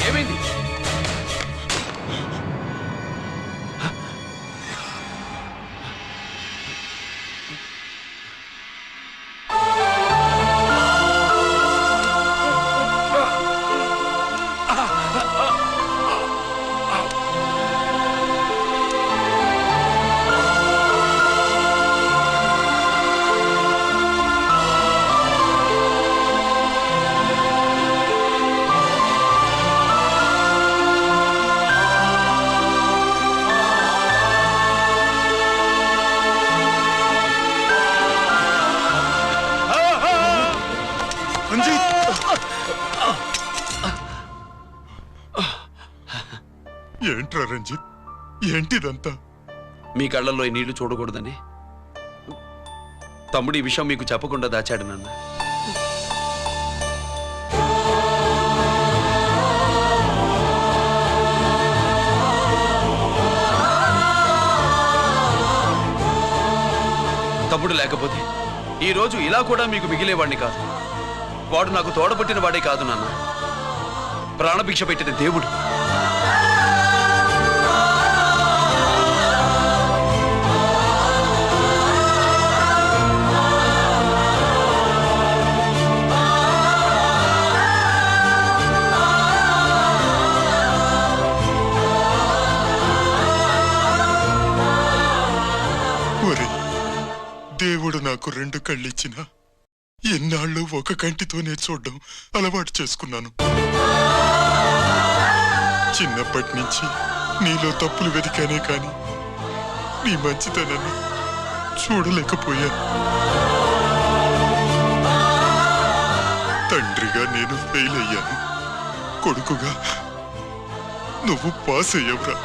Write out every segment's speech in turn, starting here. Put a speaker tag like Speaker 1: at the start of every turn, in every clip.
Speaker 1: ఏమైంది?
Speaker 2: ఏంట్రా రంజిత్, ఏంటిదంతా?
Speaker 1: మీ కళ్ళల్లో ఈ నీళ్లు చూడకూడదని తమ్ముడు ఈ విషయం మీకు చెప్పకుండా దాచాడు నాన్న. తమ్ముడు లేకపోతే ఈ రోజు ఇలా కూడా మీకు మిగిలేవాడిని కాదు. వాడు నాకు తోడబుట్టిన వాడే కాదు నాన్న, ప్రాణభిక్ష పెట్టిన దేవుడు.
Speaker 2: దేవుడు నాకు 2 కళ్ళిచ్చినా ఎన్నాళ్ళు ఒక కంటితోనే చూడడం అలవాటు చేసుకున్నాను. చిన్నప్పటి నుంచి నీలో తప్పులు వెతికానే కాని నీ మంచితనాన్ని చూడలేకపోయాను. తండ్రిగా నేను ఫెయిల్ అయ్యాను, కొడుకుగా నువ్వు పాస్ అయ్యవురా.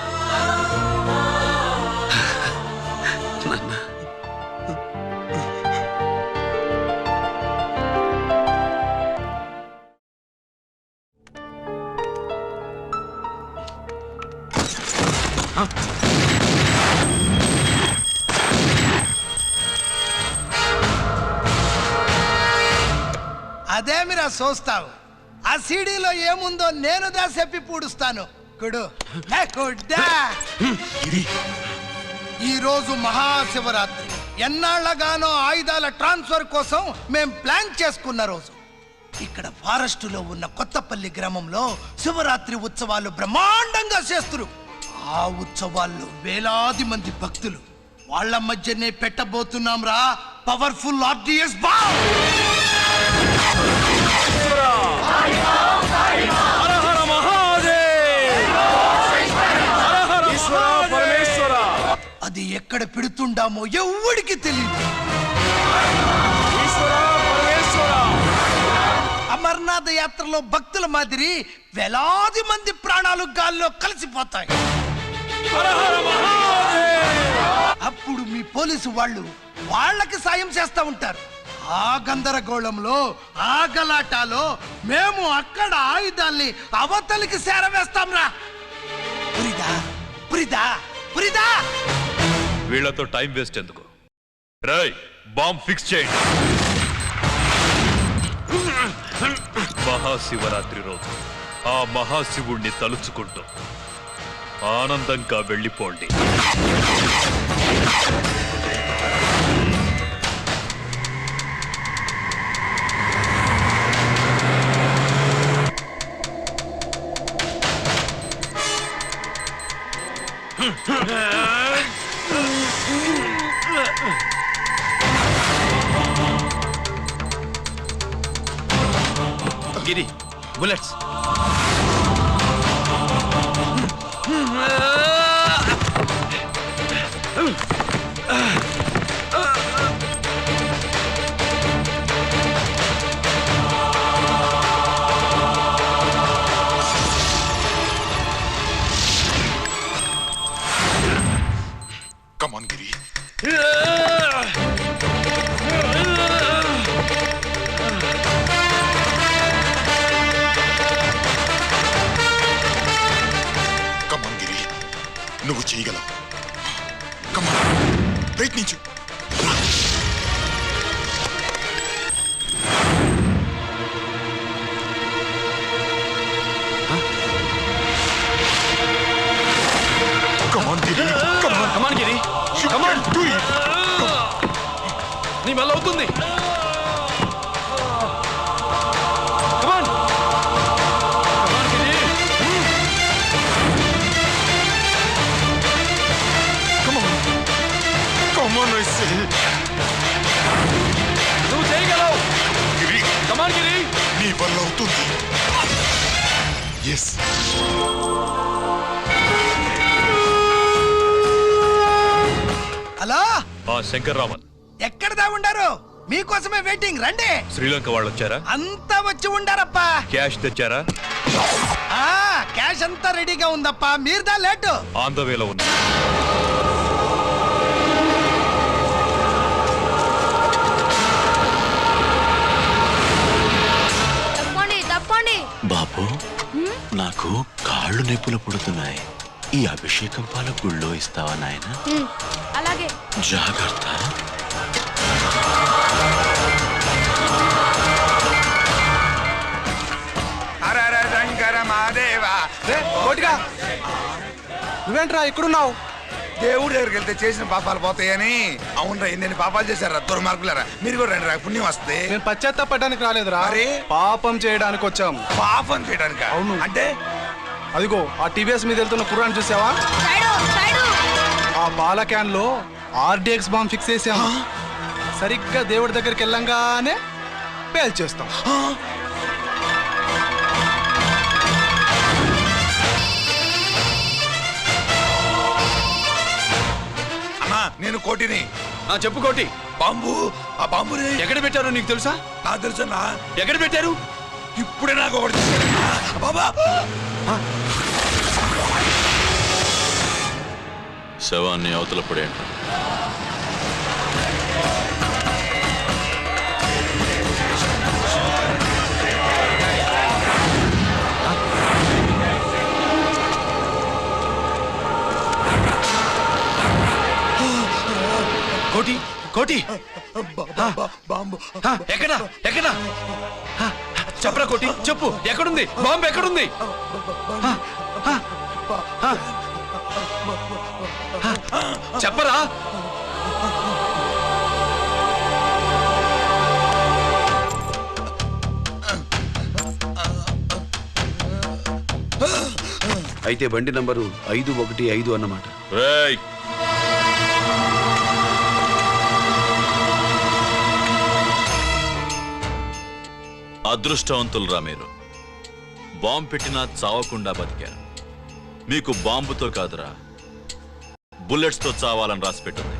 Speaker 3: అదేమిరా చూస్తావు? ఆ సీడీలో ఏముందో నేను దా చెప్పి పూడుస్తాను. కుడు ఈ రోజు మహాశివరాత్రి. ఎన్నాళ్లగానో ఆయుధాల ట్రాన్స్ఫర్ కోసం మేం ప్లాన్ చేసుకున్న రోజు. ఇక్కడ ఫారెస్టులో ఉన్న కొత్తపల్లి గ్రామంలో శివరాత్రి ఉత్సవాలు బ్రహ్మాండంగా చేస్తున్నారు. ఆ ఉత్సవాల్లో వేలాది మంది భక్తులు. వాళ్ళ మధ్యనే పెట్టబోతున్నాం రా పవర్ఫుల్ ఆర్డిఎస్ బాంబ్. అది ఎక్కడ పెడుతుండామో ఎవడికి తెలియదు. అమర్నాథ్ యాత్రలో భక్తుల మాదిరి వేలాది మంది ప్రాణాలు గాల్లో కలిసిపోతాయి. అప్పుడు మీ పోలీసు వాళ్ళు వాళ్ళకి సాయం చేస్తా ఉంటారు. ఆ గందరగోళంలో ఆ గలాటాలో మేము అక్కడ ఆయుధాల్ని అవతలికి చేరవేస్తాం రా. పురిదా పురిదా పురిదా.
Speaker 4: వీళ్లతో టైం వేస్ట్ ఎందుకు? రై, బాంబ్ ఫిక్స్ చేయండి. మహాశివరాత్రి రోజు ఆ మహాశివుణ్ణి తలుచుకుంటూ ఆనందంగా వెళ్ళిపోండి.
Speaker 1: గిరి, bullets.
Speaker 2: Come on, Giri. Come on, Giri.
Speaker 1: నీ వల్ల అవుతుంది. Come on. Come on, Giri.
Speaker 2: Come on, I say.
Speaker 1: నువ్వు చేయగలవు.
Speaker 2: గిరి,
Speaker 1: Come on, Giri.
Speaker 2: నీ వల్ల అవుతుంది. ఎస్.
Speaker 3: హలో,
Speaker 4: శంకర్ రామన్,
Speaker 3: ఎక్కడ దా ఉండారు? మీకోసమే వెయిటింగ్, రండి.
Speaker 4: శ్రీలంక వాళ్ళు వచ్చారా?
Speaker 3: అంతా వచ్చి ఉండారప్పా.
Speaker 4: క్యాష్ తెచ్చారా?
Speaker 3: క్యాష్ అంతా రెడీగా ఉందప్పా, మీరు దా లేటు.
Speaker 4: ఆన్ ద వేలో ఉంది.
Speaker 5: తప్పండి.
Speaker 6: బాబు, నాకు కాళ్ళు నొప్పులు పుడుతున్నాయి. ఈ అభిషేకం పాల గుళ్ళో ఇస్తావా నాయన?
Speaker 5: అలాగే.
Speaker 6: జాగ్రత్త.
Speaker 7: శంకర మాదేవా.
Speaker 3: నువ్వేంట్రా ఇక్కడున్నావు?
Speaker 7: దేవుడి దగ్గరికి వెళ్తే చేసిన పాపాలు పోతాయని. అవునరా, ఎన్ని పాపాలు చేశారా దుర్మార్గులారా. మీరు కూడా రండి రా, పుణ్యం వస్తే.
Speaker 8: నేను పశ్చాత్తాపడడానికి రాలేదురా,
Speaker 7: మరి?
Speaker 8: పాపం చేయడానికి వచ్చాం.
Speaker 7: పాపం చేయడానికి?
Speaker 8: అవును.
Speaker 7: అంటే
Speaker 8: అదిగో ఆ టీవీఎస్ మీద వెళ్తున్న కుర్రాన్ని చూసావా? ఆ పాల క్యాన్ లో ఆర్డిఎక్స్ బాంబ్ ఫిక్స్ చేసాం. సరిగ్గా దేవుడి దగ్గరికి వెళ్ళంగానే పేల్చేస్తాం.
Speaker 7: అమ్మా, నేను కోటిని.
Speaker 1: చెప్పు కోటి.
Speaker 7: బాంబు, ఆ బాంబుని
Speaker 1: ఎక్కడ పెట్టారో నీకు తెలుసా?
Speaker 7: నాకు తెలుసన్నా.
Speaker 1: ఎక్కడ పెట్టారు?
Speaker 7: ఇప్పుడే నాకు ఒకటి బాబా.
Speaker 6: శవాన్ని అవతల పడేయండి.
Speaker 1: కోటి, కోటి.
Speaker 7: బాంబు
Speaker 1: ఎక్కడా ఎక్కడా? చెప్పరా కోటి, చెప్పు. ఎక్కడుంది బాంబు? ఎక్కడుంది? చెప్పరా. అయితే బండి నంబరు 515 అన్నమాట.
Speaker 4: రేయ్,
Speaker 6: అదృష్టవంతులరా మీరు. బాంబు పెట్టినా చావకుండా బతికారు. మీకు బాంబుతో కాదురా, బుల్లెట్స్తో చావాలని రాసి పెట్టింది.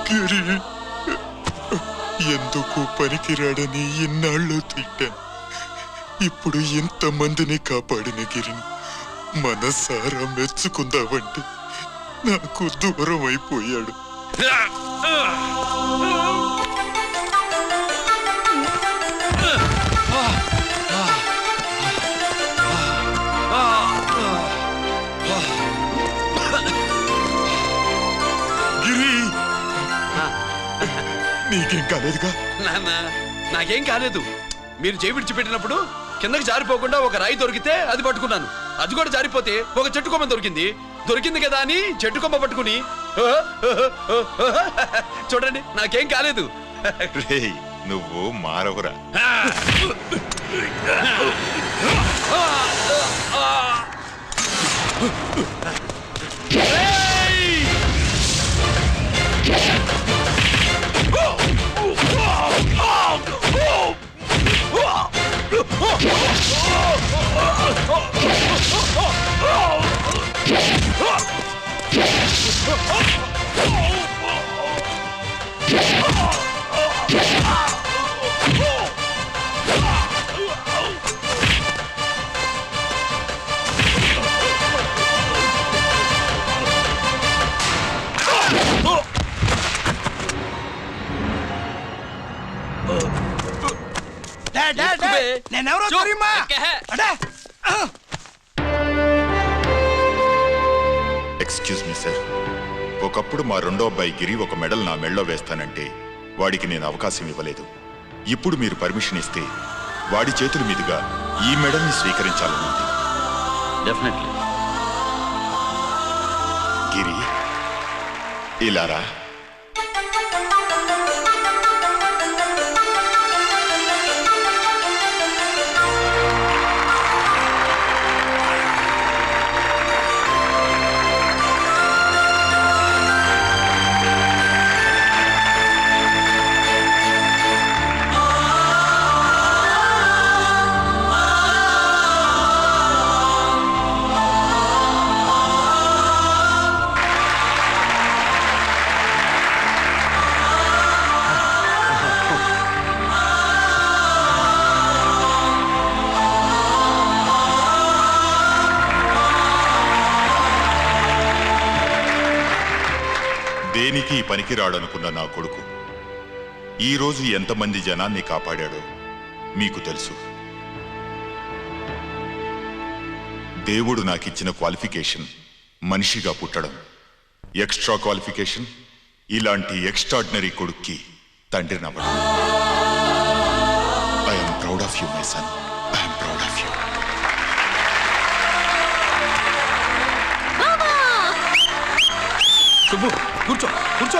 Speaker 2: గిరి ఎందుకు పనికిరాడని ఇన్నాళ్ళు తిట్టాను. ఇప్పుడు ఎంతమందిని కాపాడిన గిరిని మనసారా మెచ్చుకుందామంటే నాకు దూరం అయిపోయాడు. గిరి నీకేం కాలేదుగా?
Speaker 1: నాన్న నాకేం కాలేదు. మీరు చేయి విడిచిపెట్టినప్పుడు కిందకి జారిపోకుండా ఒక రాయి దొరికితే అది పట్టుకున్నాను. అది కూడా జారిపోతే ఒక చెట్టు కొమ్మ దొరికింది. దొరికింది కదా అని చెట్టు కొమ్మ పట్టుకుని చూడండి నాకేం కాలేదు.
Speaker 2: రేయ్ నువ్వు మారవురా.
Speaker 3: నేనెవరో తెలియమా?
Speaker 2: ఎక్స్క్యూజ్ మీ సార్, ఒకప్పుడు మా రెండో అబ్బాయి గిరి ఒక మెడల్ నా మెడలో వేస్తానంటే వాడికి నేను అవకాశం ఇవ్వలేదు. ఇప్పుడు మీరు పర్మిషన్ ఇస్తే వాడి చేతుల మీదుగా ఈ మెడల్ని స్వీకరించాలని ఉంది.
Speaker 6: డెఫినెట్లీ.
Speaker 2: గిరి ఇలారా. దేనికి పనికిరాడనుకున్న నా కొడుకు ఈరోజు ఎంతమంది జనాన్ని కాపాడాడో మీకు తెలుసు. దేవుడు నాకిచ్చిన క్వాలిఫికేషన్ మనిషిగా పుట్టడం, ఎక్స్ట్రా క్వాలిఫికేషన్ ఇలాంటి ఎక్స్ట్రాడినరీ కొడుక్కి తండ్రినవ్వడం. I'm proud of you my son, I'm proud of you.
Speaker 1: Subbu కూర్చో కూర్చో.